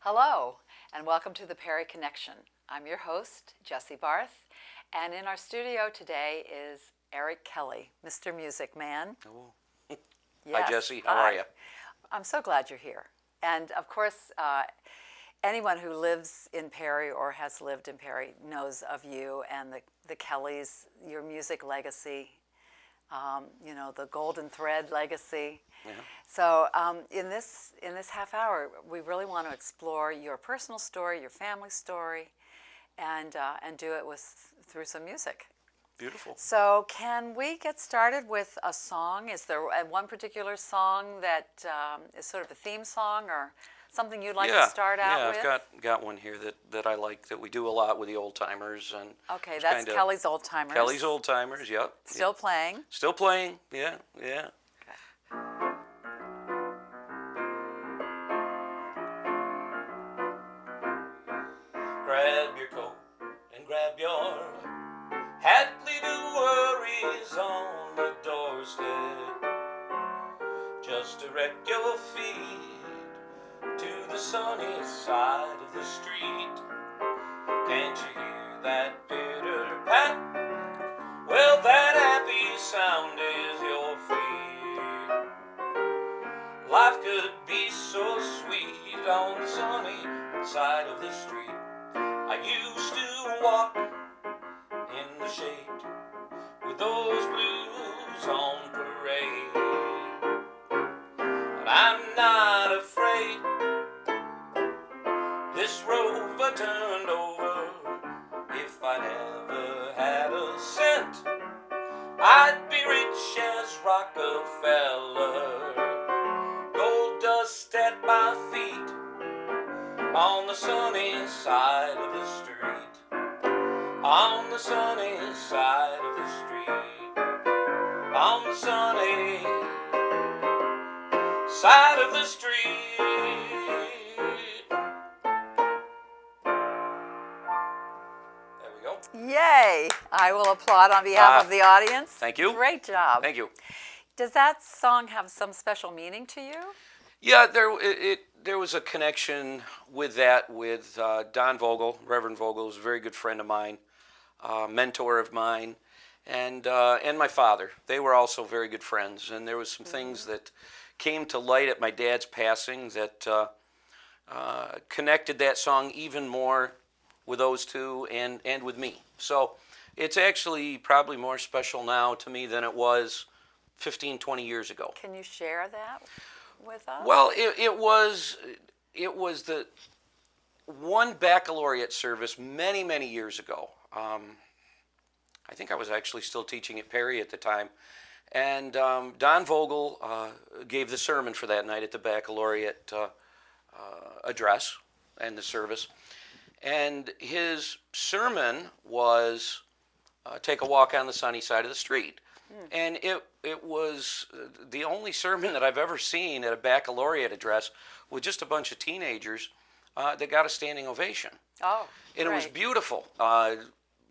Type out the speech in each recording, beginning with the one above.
Hello, and welcome to the Perry Connection. I'm your host, Jessie Barth, and in our studio today is Eric Kelly, Mr. Music Man. Hello. Yes. Hi, Jessie. How are you? I'm so glad you're here. And of course, anyone who lives in Perry or has lived in Perry knows of you and the Kellys, your music legacy, the golden thread legacy. Yeah. So in this half hour, we really want to explore your personal story, your family story, and do it through some music. Beautiful. So can we get started with a song? Is there one particular song that is sort of a theme song or something you'd like to start out with? Yeah, I've got one here that I like that we do a lot with the old timers and. Okay, that's Kelly's Old Timers. Kelly's Old Timers, yep. Still playing. Still playing, yeah. Okay. Grab your coat and grab your hat, leave your worries on the doorstep. Just direct your feet to the sunny side of the street. Can't you hear that pitter pat? Well, that happy sound is your feet. Life could be so sweet on the sunny side of the street. I used to walk in the shade with those blues on parade. But I'm not afraid. This rover turned over. If I never had a cent, I'd be rich as Rockefeller. Gold dust at my feet on the sunny side of the street. On the sunny side of the street. On the sunny side of the street. There we go. Yay! I will applaud on behalf of the audience. Thank you. Great job. Thank you. Does that song have some special meaning to you? Yeah, there was a connection with that with Don Vogel. Reverend Vogel was a very good friend of mine, mentor of mine, and my father. They were also very good friends, and there was some things that came to light at my dad's passing that connected that song even more with those two and with me. So it's actually probably more special now to me than it was 15, 20 years ago. Can you share that with us? Well, it was the one baccalaureate service many, many years ago. I think I was actually still teaching at Perry at the time. And Don Vogel gave the sermon for that night at the baccalaureate address and the service. And his sermon was take a walk on the sunny side of the street. And it was the only sermon that I've ever seen at a baccalaureate address with just a bunch of teenagers that got a standing ovation. Oh, and great. It was beautiful.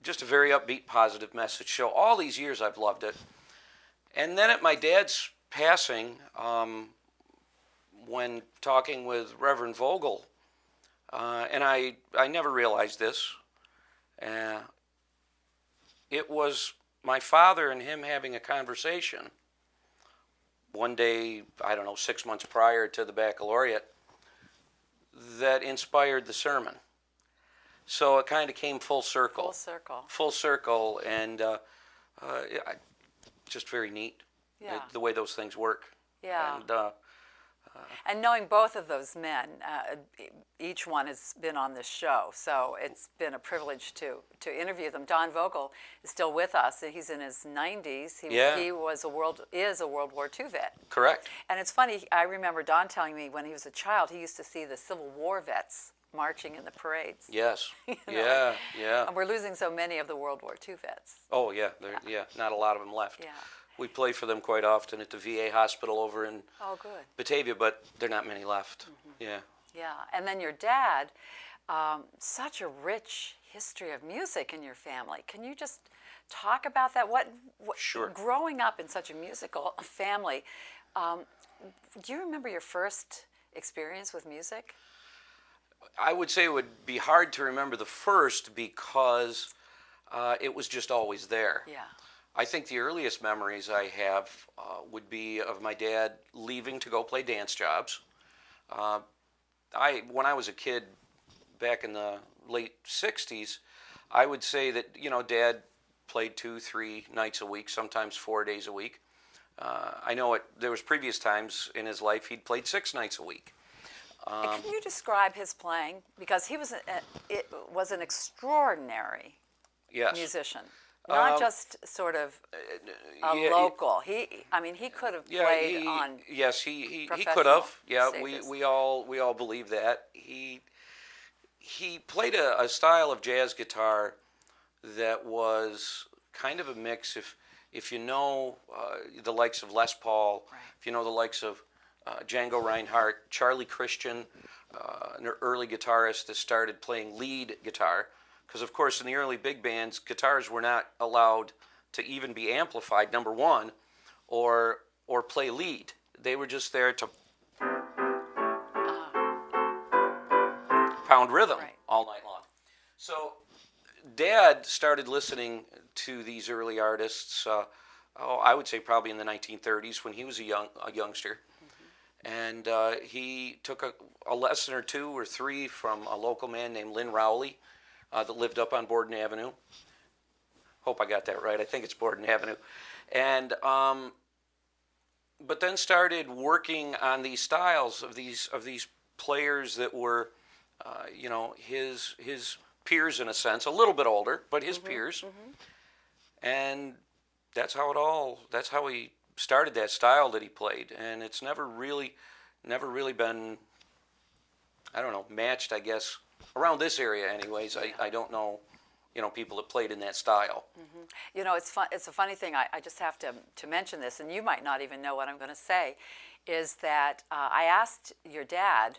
Just a very upbeat, positive message. So all these years I've loved it. And then at my dad's passing, when talking with Reverend Vogel, and I never realized this, it was my father and him having a conversation one day, 6 months prior to the baccalaureate, that inspired the sermon. So it kind of came full circle. Full circle. Full circle, and just very neat. Yeah. The way those things work. Yeah. And knowing both of those men, each one has been on this show, so it's been a privilege to interview them. Don Vogel is still with us. He's in his 90s. He is a World War II vet. Correct. And it's funny, I remember Don telling me when he was a child, he used to see the Civil War vets marching in the parades. Yes. Yeah. Yeah. And we're losing so many of the World War II vets. Oh, yeah. Not a lot of them left. Yeah. We play for them quite often at the VA hospital over in good. Batavia, but there are not many left. Mm-hmm. Yeah. Yeah. And then your dad, such a rich history of music in your family. Can you just talk about that? What Sure. Growing up in such a musical family, do you remember your first experience with music? I would say it would be hard to remember the first because it was just always there. Yeah. I think the earliest memories I have would be of my dad leaving to go play dance jobs. Uh, when I was a kid back in the late 60s, I would say that, Dad played 2, 3 nights a week, sometimes 4 days a week. I know there was previous times in his life he'd played 6 nights a week. And can you describe his playing? Because he was it was an extraordinary Yes. musician, not just sort of a local. He could have played on. Yes, he could professional have. Yeah, stages. we all believe that. He played a style of jazz guitar that was kind of a mix. If you know the likes of Les Paul, Right. if you know the likes of Django Reinhardt, Charlie Christian, an early guitarist that started playing lead guitar, because of course in the early big bands, guitars were not allowed to even be amplified, number one, or play lead. They were just there to pound rhythm Right. all night long. So Dad started listening to these early artists, I would say probably in the 1930s when he was a youngster. And he took a lesson or 2 or 3 from a local man named Lynn Rowley that lived up on Borden Avenue. Hope I got that right. I think it's Borden Avenue. And but then started working on these styles of these players that were, his peers in a sense, a little bit older, but his peers. And that's how he started that style that he played, and it's never really been, I don't know, matched, I guess, around this area anyways. Yeah. I don't know, people that played in that style. It's a funny thing. I just have to mention this, and you might not even know what I'm going to say, is that I asked your dad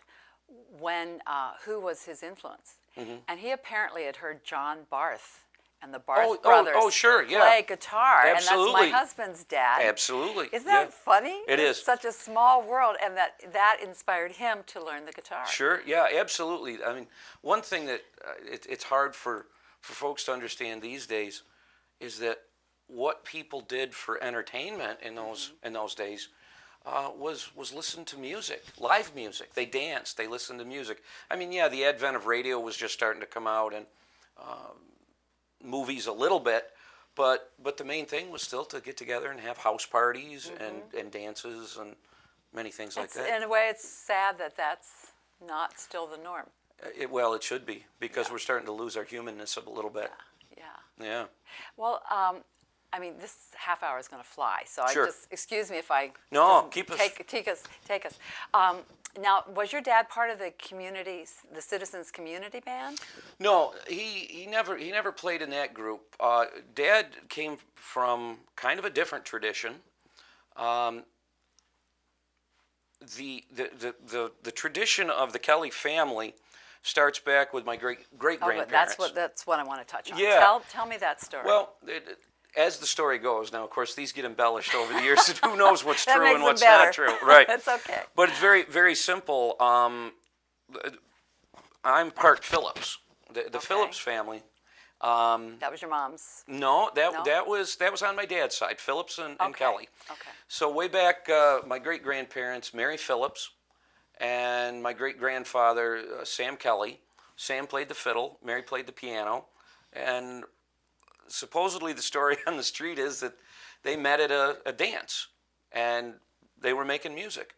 who was his influence, and he apparently had heard John Barth and the Barth brothers sure, yeah. play guitar, Absolutely. and that's my husband's dad. Absolutely. Isn't that funny? It It's is. such a small world, and that inspired him to learn the guitar. Sure, yeah, absolutely. I mean, one thing that it's hard for folks to understand these days is that what people did for entertainment in those days was listen to music, live music. They danced, they listened to music. I mean, yeah, the advent of radio was just starting to come out, and movies a little bit, but the main thing was still to get together and have house parties and dances and many things like that. In a way, it's sad that that's not still the norm. It should be, because we're starting to lose our humanness a little bit. Yeah. Well, this half hour is going to fly, so Sure. excuse me if I take us. Now, was your dad part of the Citizens Community Band? No, he never played in that group. Dad came from kind of a different tradition. The tradition of the Kelly family starts back with my great grandparents. That's what I want to touch on. Yeah. Tell me that story. Well, as the story goes, now of course these get embellished over the years, so who knows what's That true makes and them what's better. not true, right? That's okay. But it's very, very simple. I'm part Phillips. The Okay. Phillips family. That was your mom's. No, that was on my dad's side, Phillips and Kelly. Okay. So way back, my great grandparents, Mary Phillips, and my great grandfather, Sam Kelly. Sam played the fiddle, Mary played the piano, and supposedly the story on the street is that they met at a dance, and they were making music,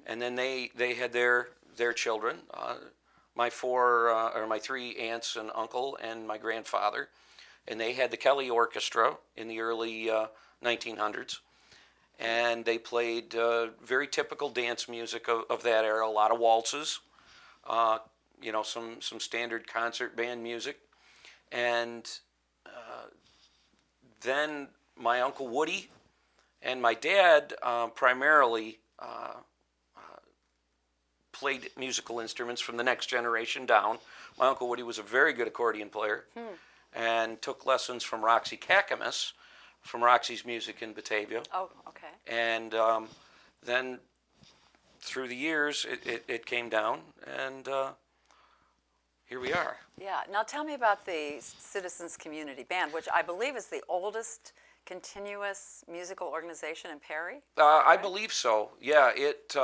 and then they had their children, my 3 aunts and uncle and my grandfather, and they had the Kelly Orchestra in the early 1900s, and they played very typical dance music of that era, a lot of waltzes, some standard concert band music, and then my Uncle Woody and my dad primarily played musical instruments from the next generation down. My Uncle Woody was a very good accordion player and took lessons from Roxy Kakamas from Roxy's Music in Batavia. Oh, okay. And then through the years, it came down, and here we are. Yeah. Now tell me about the Citizens Community Band, which I believe is the oldest continuous musical organization in Perry. I Right? believe so. Yeah, it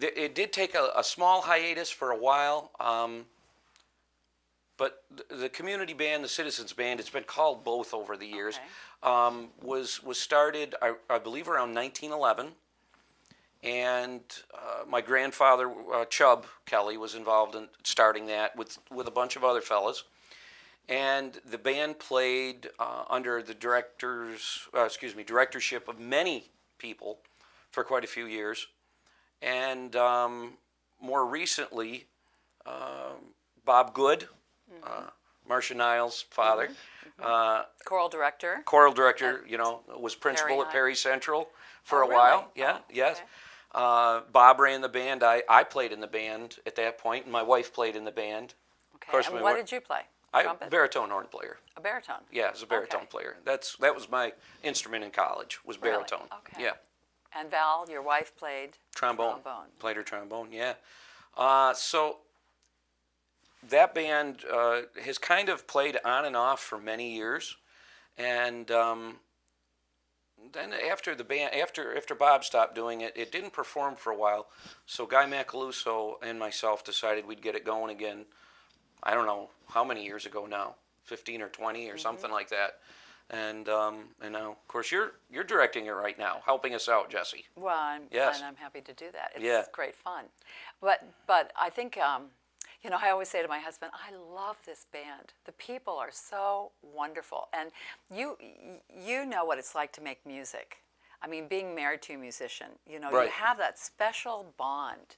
did take a small hiatus for a while, but the community band, the citizens band, it's been called both over the years. Okay. Was started, I believe, around 1911, and my grandfather Chubb Kelly was involved in starting that with a bunch of other fellas. And the band played under the directorship of many people for quite a few years. And more recently, Bob Good, Marcia Niles' father, Choral director. choral director, was principal Perry at High. Perry Central for a Really? while. Yeah, Oh, yes. okay. Bob ran the band. I played in the band at that point, and my wife played in the band. Okay. Of course, And what did you play? Trumpet? Baritone horn player. A baritone. Yeah, as a baritone Okay. player. That was my instrument in college, was Really? baritone. Okay. Yeah. And Val, your wife, played Trombone. Played her trombone, yeah. So that band has kind of played on and off for many years. And then after Bob stopped doing it, it didn't perform for a while. So Guy Macaluso and myself decided we'd get it going again. I don't know how many years ago now, 15 or 20 or something like that. And now, of course, you're directing it right now, helping us out, Jessie. Well, I'm happy to do that. It's great fun. But I think, I always say to my husband, I love this band. The people are so wonderful. And you know what it's like to make music. I mean, being married to a musician, Right. you have that special bond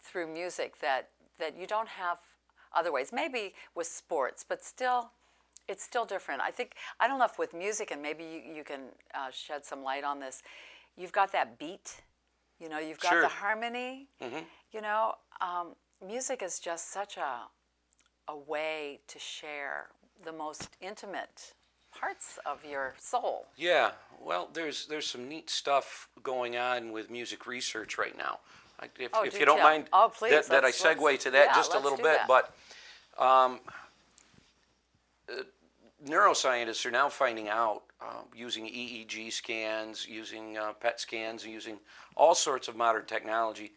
through music that you don't have other ways. Maybe with sports, but still, it's still different. I don't know if with music, and maybe you can shed some light on this, you've got that beat, you've got Sure. the harmony. Music is just such a way to share the most intimate parts of your soul. Yeah, well, there's some neat stuff going on with music research right now. If you don't mind, please, that I segue to that just a little bit. That. But neuroscientists are now finding out, using EEG scans, using PET scans, using all sorts of modern technology,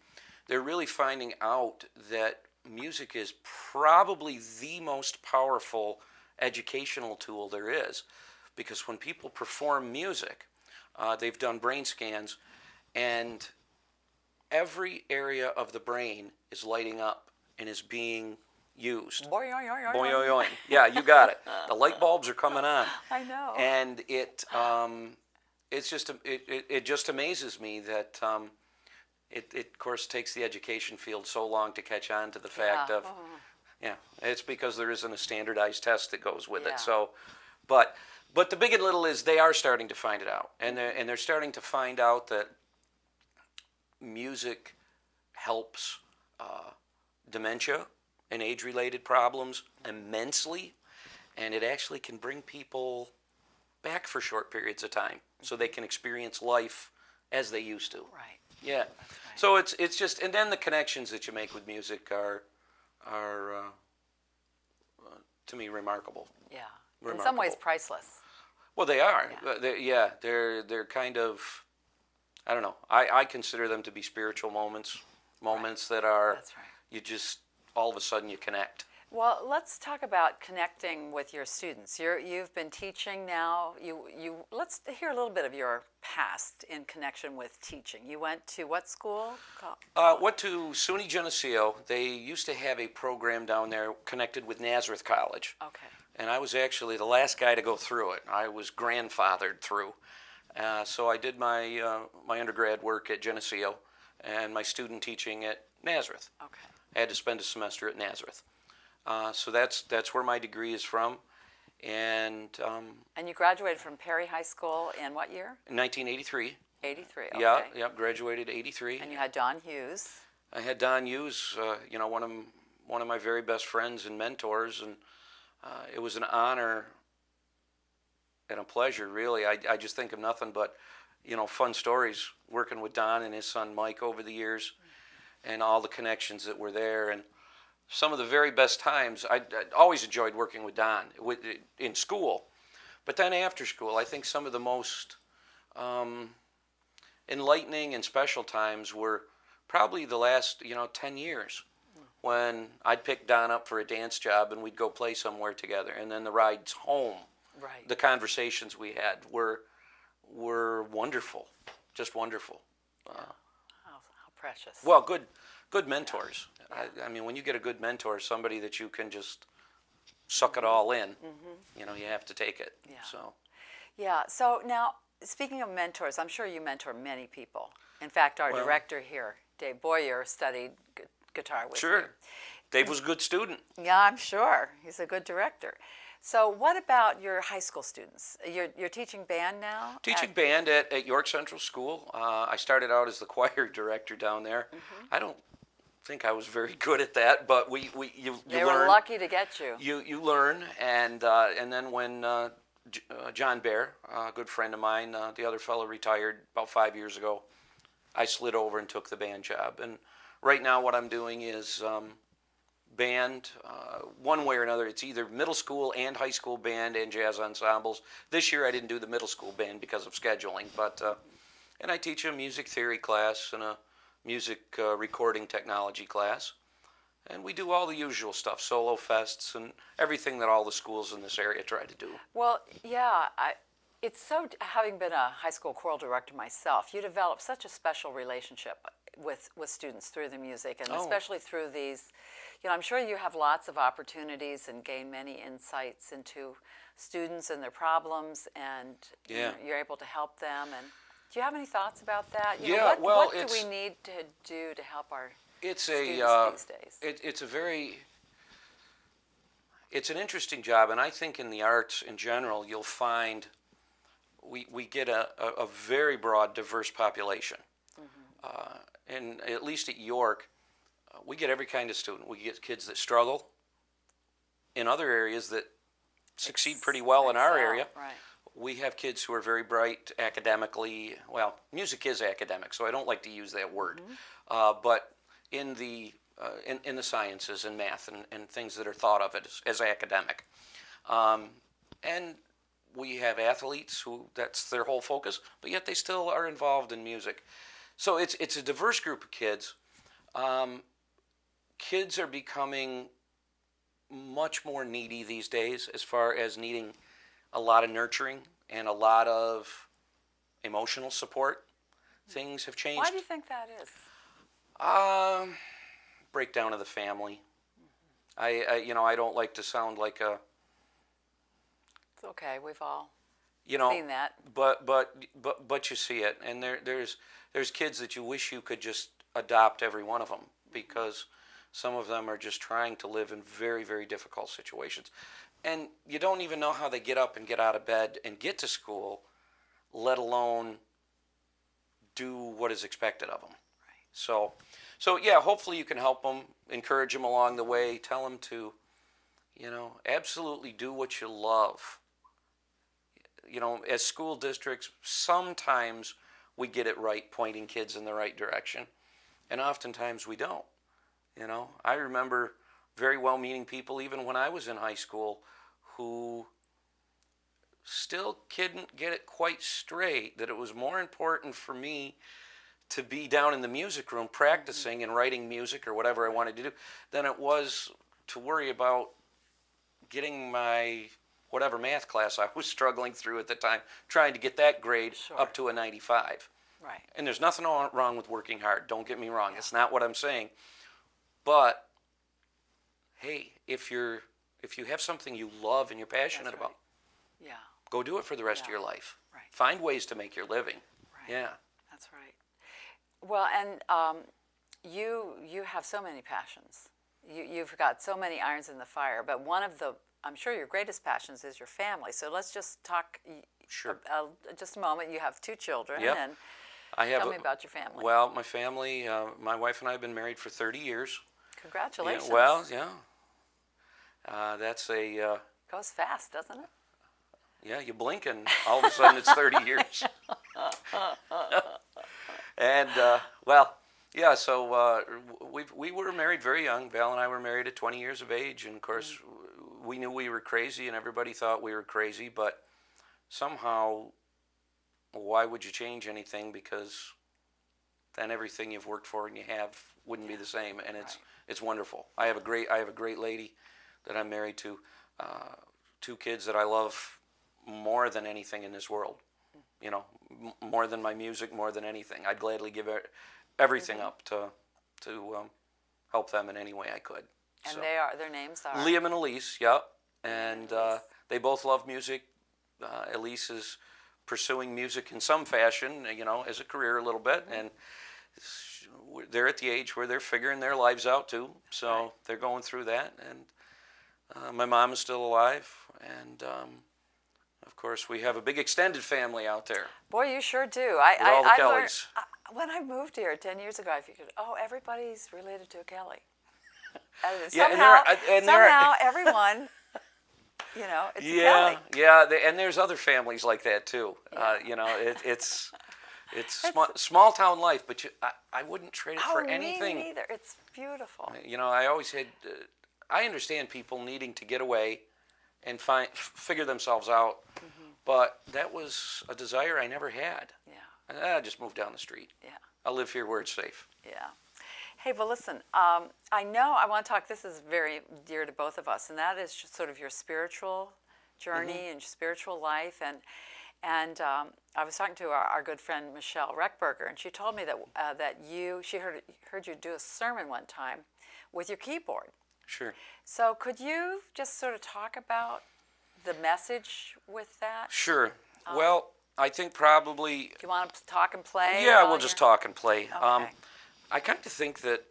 they're really finding out that music is probably the most powerful educational tool there is. Because when people perform music, they've done brain scans, and every area of the brain is lighting up and is being used. Boing. Yeah, you got it. The light bulbs are coming on. I know. And it just amazes me that it of course takes the education field so long to catch on to the fact of, it's because there isn't a standardized test that goes with it. So, but the big and little is they are starting to find it out, and they're starting to find out that music helps dementia and age-related problems immensely, and it actually can bring people back for short periods of time so they can experience life as they used to. Right. Yeah. Right. So it's just, and then the connections that you make with music are to me remarkable. Yeah. Remarkable. In some ways, priceless. Well, they are. Yeah. They're kind of, I don't know. I consider them to be spiritual moments that are. That's right. You just all of a sudden you connect. Well, let's talk about connecting with your students. You've been teaching now. Let's hear a little bit of your past in connection with teaching. You went to what school? Went to SUNY Geneseo. They used to have a program down there connected with Nazareth College. Okay. And I was actually the last guy to go through it. I was grandfathered through. So I did my undergrad work at Geneseo and my student teaching at Nazareth. Okay. I had to spend a semester at Nazareth. So that's where my degree is from. And you graduated from Perry High School in what year? in 1983. 83. Okay. Yeah, graduated 83. And you had Don Hughes. I had Don Hughes, one of my very best friends and mentors, and it was an honor and a pleasure, really. I just think of nothing but, fun stories working with Don and his son Mike over the years, and all the connections that were there. And some of the very best times. I always enjoyed working with Don in school, but then after school, I think some of the most enlightening and special times were probably the last 10 years, when I'd pick Don up for a dance job and we'd go play somewhere together, and then the rides home, Right. the conversations we had were wonderful, just wonderful. How precious. Well, good mentors. Yeah. I mean, when you get a good mentor, somebody that you can just suck it all in, you have to take it. Yeah. So. Yeah. So now, speaking of mentors, I'm sure you mentor many people. In fact, our director here, Dave Boyer, studied guitar with you. Sure. Dave was a good student. Yeah, I'm sure. He's a good director. So what about your high school students? You're teaching band now? Teaching band at York Central School. I started out as the choir director down there. I don't think I was very good at that, but you They learn. were lucky to get you. You learn, and then when John Bear, a good friend of mine, the other fellow retired about 5 years ago, I slid over and took the band job. And right now what I'm doing is band, one way or another. It's either middle school and high school band and jazz ensembles. This year I didn't do the middle school band because of scheduling, but and I teach a music theory class and a music recording technology class, and we do all the usual stuff, solo fests and everything that all the schools in this area try to do. Well, yeah, it's so, having been a high school choral director myself, you develop such a special relationship with students through the music, and especially through these, I'm sure you have lots of opportunities and gain many insights into students and their problems, and you're able to help them. And do you have any thoughts about that? What do we need to do to help our students these days? It's an interesting job, and I think in the arts in general, you'll find we get a very broad, diverse population. And at least at York, we get every kind of student. We get kids that struggle in other areas that succeed pretty well in our area. Right. We have kids who are very bright academically. Well, music is academic, so I don't like to use that word. But in the sciences and math and things that are thought of as academic. And we have athletes who that's their whole focus, but yet they still are involved in music. So it's a diverse group of kids. Kids are becoming much more needy these days, as far as needing a lot of nurturing and a lot of emotional support. Things have changed. Why do you think that is? Breakdown of the family. I don't like to sound like a. It's okay. We've all seen that. But you see it, and there's kids that you wish you could just adopt every one of them, because some of them are just trying to live in very, very difficult situations, and you don't even know how they get up and get out of bed and get to school, let alone do what is expected of them. Right. So yeah, hopefully you can help them, encourage them along the way, tell them to, absolutely do what you love. As school districts, sometimes we get it right, pointing kids in the right direction, and oftentimes we don't. I remember very well-meaning people, even when I was in high school, who still couldn't get it quite straight, that it was more important for me to be down in the music room practicing and writing music or whatever I wanted to do than it was to worry about getting my whatever math class I was struggling through at the time, trying to get that grade up to a 95. Right. And there's nothing wrong with working hard. Don't get me wrong. It's not what I'm saying. But hey, if you have something you love and you're passionate about, go do it for the rest of your life. Right. Find ways to make your living. Right. Yeah. That's right. Well, and you have so many passions. You've got so many irons in the fire. But one of the, I'm sure, your greatest passions is your family. So let's just talk. Sure. Just a moment. You have 2 children. Yep. And tell me about your family. Well, my family, my wife and I have been married for 30 years. Congratulations. Yeah, well, yeah. That's a... Goes fast, doesn't it? Yeah, you blink and all of a sudden it's 30 years. And, well, Yeah, so we were married very young. Val and I were married at 20 years of age, and of course, we knew we were crazy, and everybody thought we were crazy. But somehow, why would you change anything? Because then everything you've worked for and you have wouldn't be the same, and it's wonderful. I have a great lady that I'm married to, 2 kids that I love more than anything in this world. You know, more than my music, more than anything. I'd gladly give everything up to help them in any way I could. And So, their names are? Liam and Elise, yep. And they both love music. Elise is pursuing music in some fashion, you know, as a career a little bit. And they're at the age where they're figuring their lives out too. So they're going through that. And my mom is still alive. And of course, we have a big extended family out there. Boy, you sure do. With all the I Kellys. When I moved here 10 years ago, I figured, oh, everybody's related to a Kelly. Yeah, somehow everyone, you know, it's a Kelly. Yeah, and there's other families like that too. Yeah. You know, it's small town life, but I wouldn't trade it for anything. Me neither. It's beautiful. You know, I always had. I understand people needing to get away and figure themselves out, but that was a desire I never had. Yeah. I just moved down the street. Yeah. I live here where it's safe. Yeah. Hey, well, listen, I know I want to talk, this is very dear to both of us, and that is just sort of your spiritual journey and your spiritual life. And I was talking to our good friend Michelle Reckberger, and she told me that she heard you do a sermon one time with your keyboard. Sure. So could you just sort of talk about the message with that? Sure. Well, I think probably. Do you want to talk and play? Yeah, we'll just talk and play. Okay. I kind of think that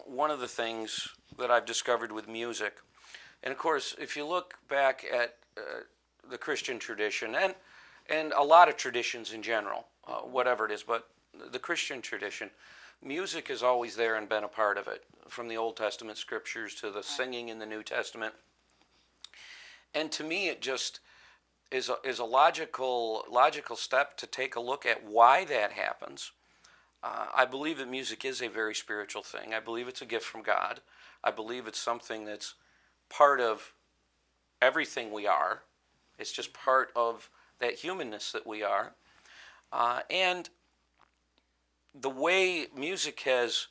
one of the things that I've discovered with music, and of course, if you look back at the Christian tradition and a lot of traditions in general, whatever it is, but the Christian tradition, music is always there and been a part of it, from the Old Testament scriptures to the singing in the New Testament. And to me, it just is a logical step to take a look at why that happens. I believe that music is a very spiritual thing. I believe it's a gift from God. I believe it's something that's part of everything we are. It's just part of that humanness that we are. And the way music has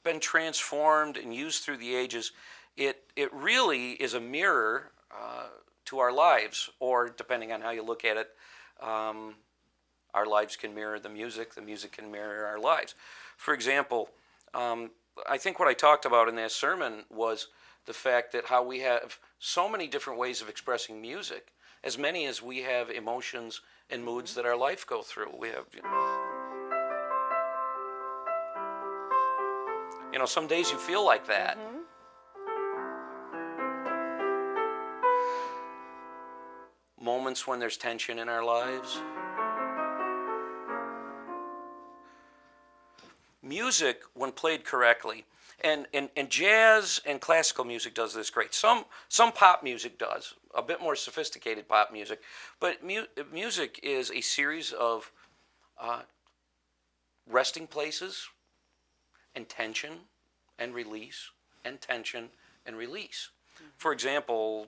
been transformed and used through the ages, it really is a mirror to our lives, or depending on how you look at it, our lives can mirror the music can mirror our lives. For example, I think what I talked about in that sermon was the fact that how we have so many different ways of expressing music, as many as we have emotions and moods that our life go through. We have, you know, some days you feel like that. Moments when there's tension in our lives. Music, when played correctly, and jazz and classical music does this great. Some pop music does, a bit more sophisticated pop music, but music is a series of resting places and tension and release and tension and release. For example,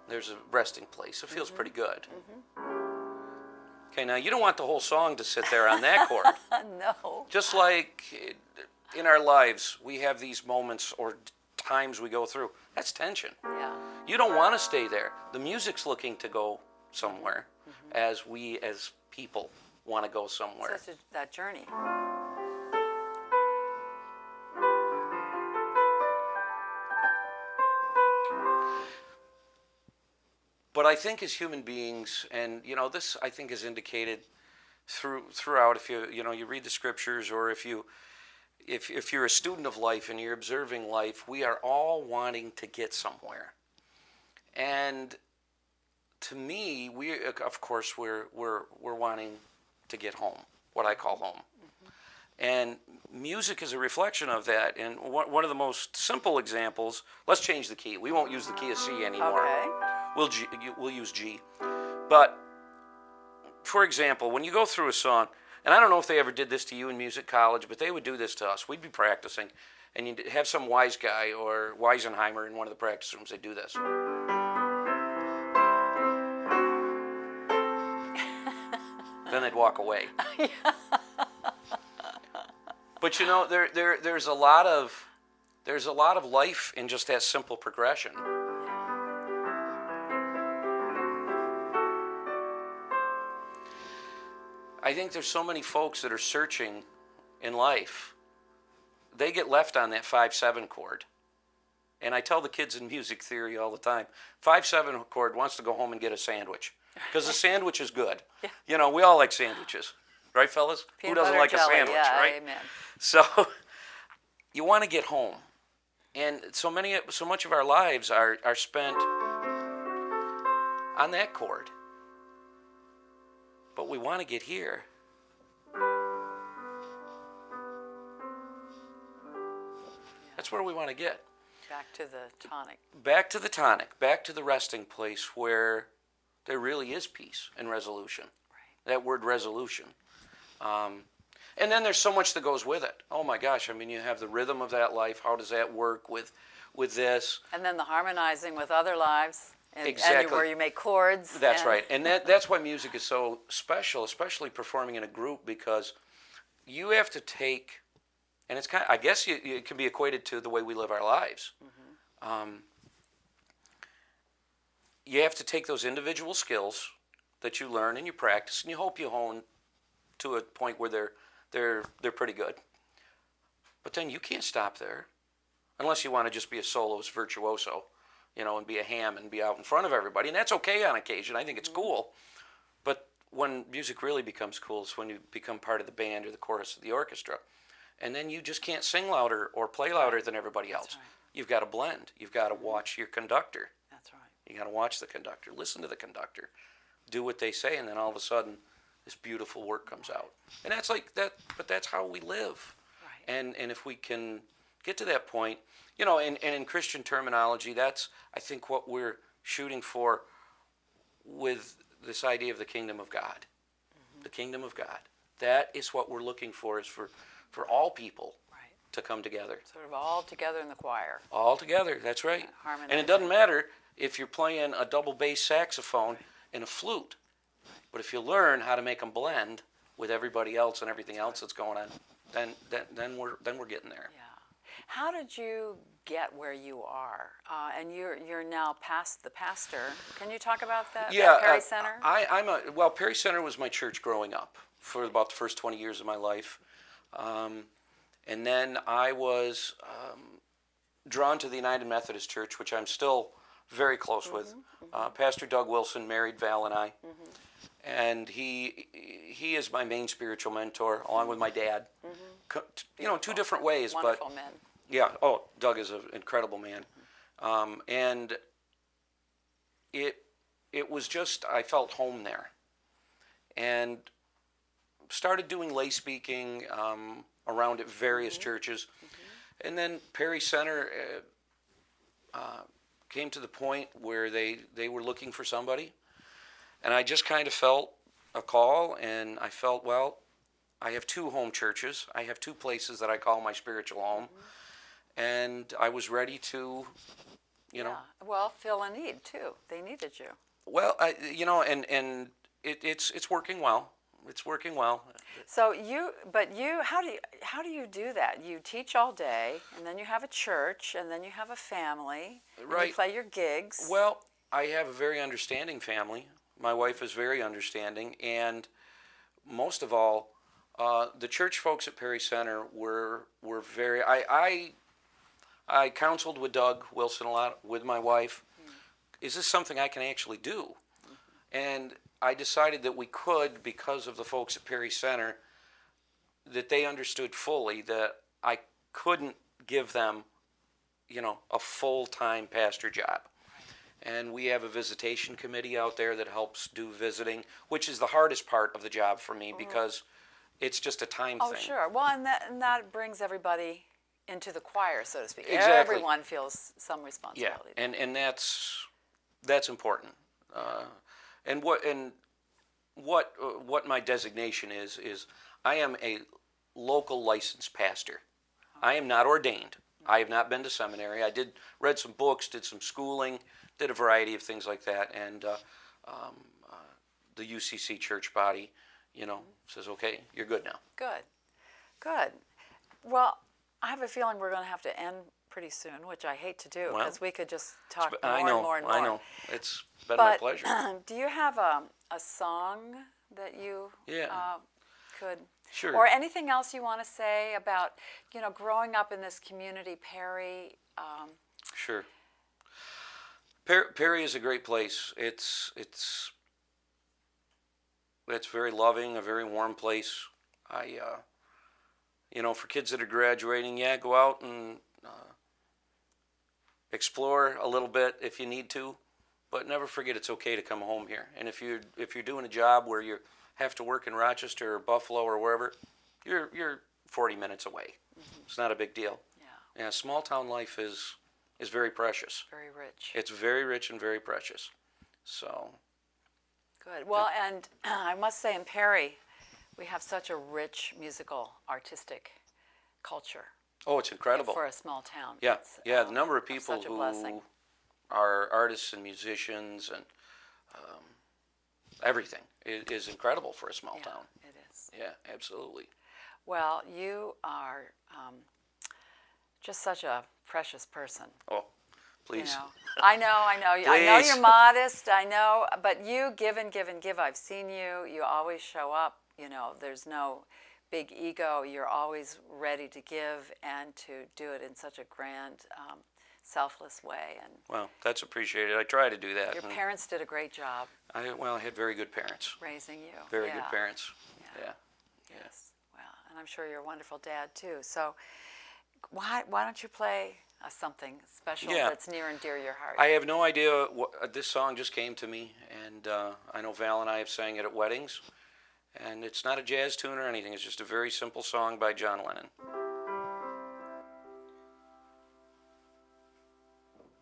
there's a resting place. It feels pretty good. Okay, now you don't want the whole song to sit there on that chord. No. Just like in our lives, we have these moments or times we go through. That's tension. Yeah. You don't want to stay there. The music's looking to go somewhere, as we as people want to go somewhere. So it's that journey. But I think as human beings, and you know, this I think is indicated throughout. If you read the scriptures, or if you're a student of life and you're observing life, we are all wanting to get somewhere. And to me, of course we're wanting to get home, what I call home. And music is a reflection of that. And one of the most simple examples, let's change the key. We won't use the key of C anymore. Okay. We'll use G. But, for example, when you go through a song, And I don't know if they ever did this to you in music college, but they would do this to us. We'd be practicing, and you'd have some wise guy or Weisenheimer in one of the practice rooms. They'd do this. Then they'd walk away. But you know, there's a lot of life in just that simple progression. I think there's so many folks that are searching in life. They get left on that 5-7 chord. And I tell the kids in music theory all the time, 5-7 chord wants to go home and get a sandwich. Because a sandwich is good. Yeah. You know, we all like sandwiches. Right, fellas? Peanut Who doesn't like jelly, a sandwich, yeah, right? Amen. So you want to get home. And so much of our lives are spent on that chord. But we want to get here. That's where we want to get. Back to the tonic. Back to the tonic. Back to the resting place where there really is peace and resolution. Right. That word resolution. And then there's so much that goes with it. Oh my gosh, I mean, you have the rhythm of that life. How does that work with this? And then the harmonizing with other lives. Exactly. And where you make chords. That's right. And that's why music is so special, especially performing in a group, because you have to take, and it's kind of, I guess it can be equated to the way we live our lives. Mm-hmm. You have to take those individual skills that you learn and you practice, and you hope you hone to a point where they're pretty good. But then you can't stop there, unless you want to just be a soloist virtuoso. You know, and be a ham and be out in front of everybody. And that's okay on occasion. I think it's cool. But when music really becomes cool is when you become part of the band or the chorus of the orchestra. And then you just can't sing louder or play louder than everybody else. Right. You've got to blend. You've got to watch your conductor. That's right. You got to watch the conductor. Listen to the conductor. Do what they say, and then all of a sudden, this beautiful work comes out. And that's like that, but that's how we live. Right. And if we can get to that point, you know, and in Christian terminology, that's, I think, what we're shooting for with this idea of the kingdom of God. Mm-hmm. The kingdom of God. That is what we're looking for, is for all people to come together. Sort of all together in the choir. All together, that's right. And it doesn't matter if you're playing a double bass saxophone and a flute. But if you learn how to make them blend with everybody else and everything else that's going on, then we're getting there. Yeah. How did you get where you are? And you're now past the pastor. Can you talk about that? Yeah, Perry Center. Perry Center was my church growing up for about the first 20 years of my life, and then I was drawn to the United Methodist Church, which I'm still very close with. Pastor Doug Wilson married Val and I, and he is my main spiritual mentor, along with my dad. You know, two different ways, wonderful men. Yeah. Oh, Doug is an incredible man, and it was just, I felt home there, and started doing lay speaking around at various churches, and then Perry Center came to the point where they were looking for somebody, and I just kind of felt a call, and I felt, well, I have two home churches. I have two places that I call my spiritual home. And I was ready to, you know. Yeah. Well, fill a need, too. They needed you. Well, and it's working well. It's working well. So how do you do that? You teach all day, and then you have a church, and then you have a family. Right. And you play your gigs. Well, I have a very understanding family. My wife is very understanding, and most of all, the church folks at Perry Center were very. I counseled with Doug Wilson a lot, with my wife. Is this something I can actually do? And I decided that we could, because of the folks at Perry Center, that they understood fully that I couldn't give them, you know, a full-time pastor job. And we have a visitation committee out there that helps do visiting, which is the hardest part of the job for me, because it's just a time thing. Oh, sure. Well, and that brings everybody into the choir, so to speak. Exactly. Everyone feels some responsibility. Yeah, and that's important. And what my designation is I am a local licensed pastor. I am not ordained. I have not been to seminary. I read some books, did some schooling, did a variety of things like that, and the UCC church body, says, okay, you're good now. Good. Good. Well, I have a feeling we're going to have to end pretty soon, which I hate to do because we could just talk more and more and more. I know. It's been my pleasure. Do you have a song that you could... Sure. Or anything else you want to say about, growing up in this community, Perry? Sure. Perry is a great place. It's very loving, a very warm place. For kids that are graduating, go out and explore a little bit if you need to, but never forget it's okay to come home here. And if you're doing a job where you have to work in Rochester or Buffalo or wherever, you're 40 minutes away. Mm-hmm. It's not a big deal. Yeah. Small town life is very precious. Very rich. It's very rich and very precious. So. Good. Well, and I must say in Perry, we have such a rich musical, artistic culture. Oh, it's incredible. For a small town. Yeah, the number of people who blessing. Are artists and musicians and everything is incredible for a small town. It is. Yeah, absolutely. Well, you are just such a precious person. Oh, please. I know. I know you're modest. I know, but you give and give and give. I've seen you. You always show up. There's no big ego. You're always ready to give and to do it in such a grand, selfless way. And well, that's appreciated. I try to do that. Your parents did a great job. I had very good parents. Raising you. Very good parents. Yeah. Yes. Well, and I'm sure you're a wonderful dad too. So why don't you play something special that's near and dear to your heart? I have no idea. This song just came to me, and I know Val and I have sang it at weddings. And it's not a jazz tune or anything. It's just a very simple song by John Lennon.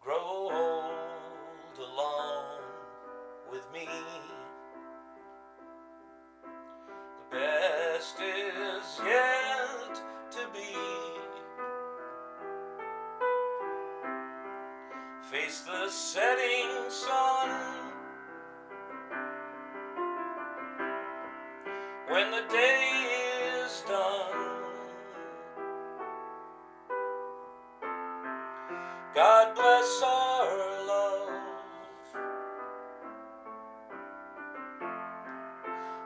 Grow old along with me. The best is yet to be. Face the setting sun. When the day is done, God bless our love.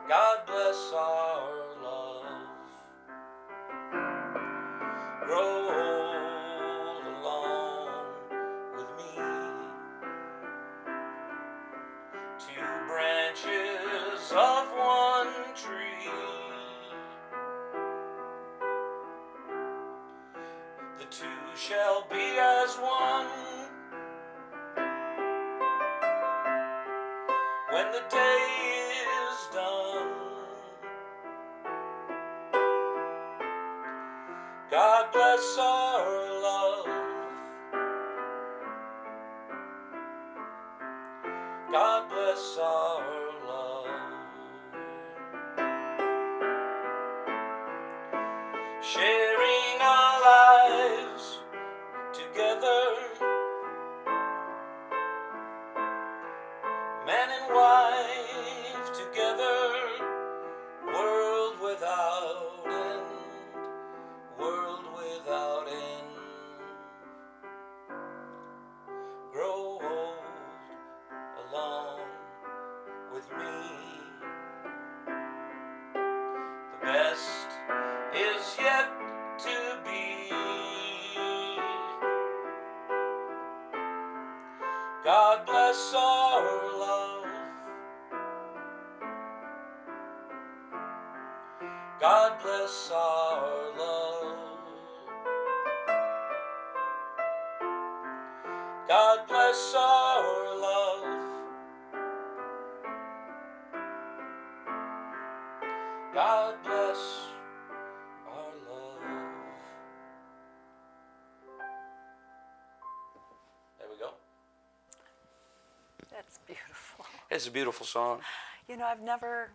God bless our love. Grow old along with me. Two branches of one tree. The two shall be as one when the day is done. God bless our love. God bless our love. Sharing our lives together, man and wife together, world without end, world without end. Grow old along with me. The best is yet to be. God bless our love. God bless our love. God bless our love. God bless our love. There we go. That's beautiful. It's a beautiful song. I've never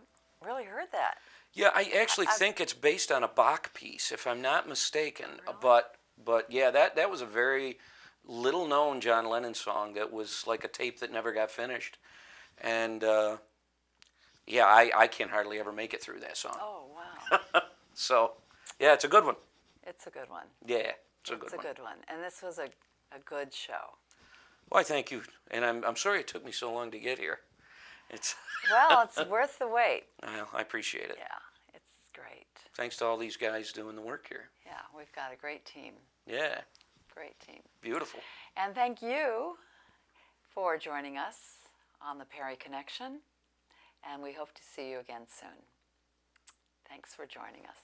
really heard that. Yeah, I actually think it's based on a Bach piece, if I'm not mistaken. Really? But yeah, that was a very little known John Lennon song that was like a tape that never got finished. And yeah, I can hardly ever make it through that song. Oh, wow. So yeah, it's a good one. It's a good one. Yeah, it's a good It's a one. good one. And this was a good show. Well, I thank you, and I'm sorry it took me so long to get here. It's Well, it's worth the wait. well, I appreciate it. Yeah, it's great. Thanks to all these guys doing the work here. Yeah, we've got a great team. Yeah, Great team. beautiful. And thank you for joining us on the Perry Connection. And we hope to see you again soon. Thanks for joining us.